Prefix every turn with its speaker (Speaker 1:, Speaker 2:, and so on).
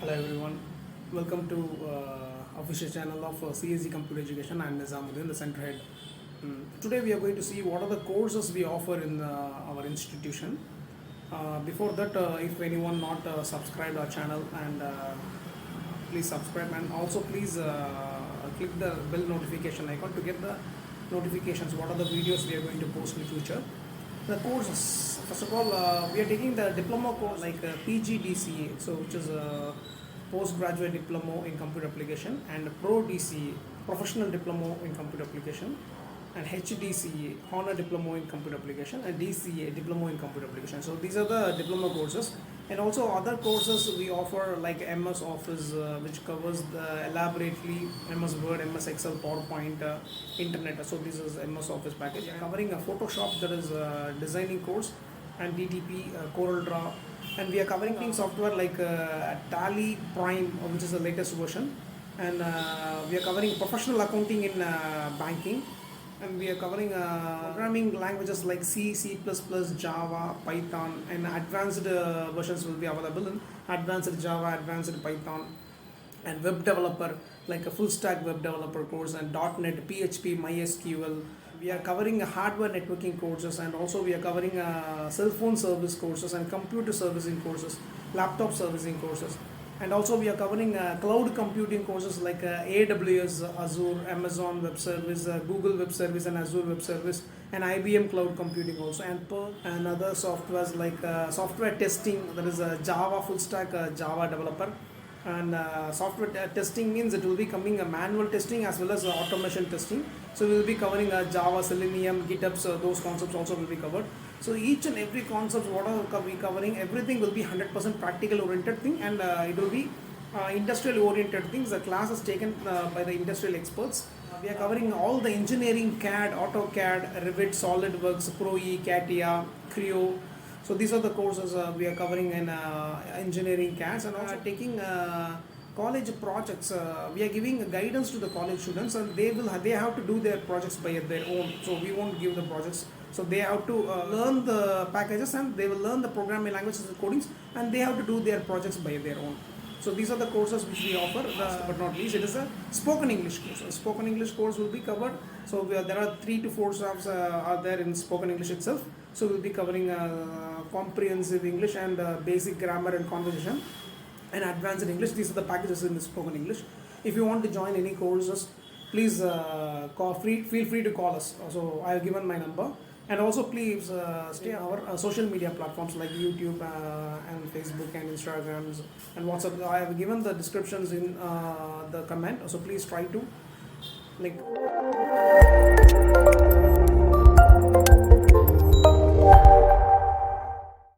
Speaker 1: Hello everyone, welcome to official channel of CSE Computer Education. I am Nizamuddin, the center head. Today we are going to see what are the courses we offer in our institution. Before that, if anyone not subscribed our channel, and please subscribe, and also please click the bell notification icon to get the notifications what are the videos we are going to post in the future. The courses, first of all, we are taking the diploma course like PGDCA, so which is a postgraduate diploma in computer application, and Pro DCA, professional diploma in computer application, and HDCA, honor diploma in computer application, and DCA, diploma in computer application. So these are the diploma courses, and also other courses we offer like MS Office, which covers the elaborately MS Word, MS Excel, PowerPoint, Internet. So this is MS Office package. Covering a Photoshop, that is a designing course, and DTP, Corel Draw, and we are covering software like Tally Prime, which is the latest version, and we are covering professional accounting in banking, and we are covering programming languages like C, C++, Java, Python, and advanced versions will be available in advanced Java, advanced Python, and web developer like a full stack web developer course, and .NET, PHP, MySQL. We are covering hardware networking courses, and also we are covering cell phone service courses and computer servicing courses, laptop servicing courses. And also we are covering cloud computing courses like AWS, Azure, Amazon Web Service, Google Web Service, and Azure Web Service, and IBM Cloud Computing also, and other softwares like software testing, that is Java full stack Java developer, and software testing means it will be coming a manual testing as well as automation testing. So we will be covering Java, Selenium, GitHubs, those concepts also will be covered. So each and every concept what are we covering, everything will be 100% practical oriented thing, and it will be industrial oriented things. The class is taken by the industrial experts. We are covering all the engineering CAD, AutoCAD, Revit, SolidWorks, Pro-E, CATIA, Creo. So these are the courses we are covering in engineering CADs, and also taking college projects. We are giving guidance to the college students, and they have to do their projects by their own. So we won't give the projects. So they have to learn the packages, and they will learn the programming languages, the codings, and they have to do their projects by their own. So these are the courses which we offer. Last but not least, it is a spoken English course. A spoken English course will be covered. So there are 3 to 4 staffs are there in spoken English itself. So we'll be covering comprehensive English, and basic grammar and conversation, and advanced English. These are the packages in the spoken English. If you want to join any courses, please feel free to call us. So I have given my number. And also please stay on our social media platforms like YouTube and Facebook and Instagram and WhatsApp. I have given the descriptions in the comment. So please try to like.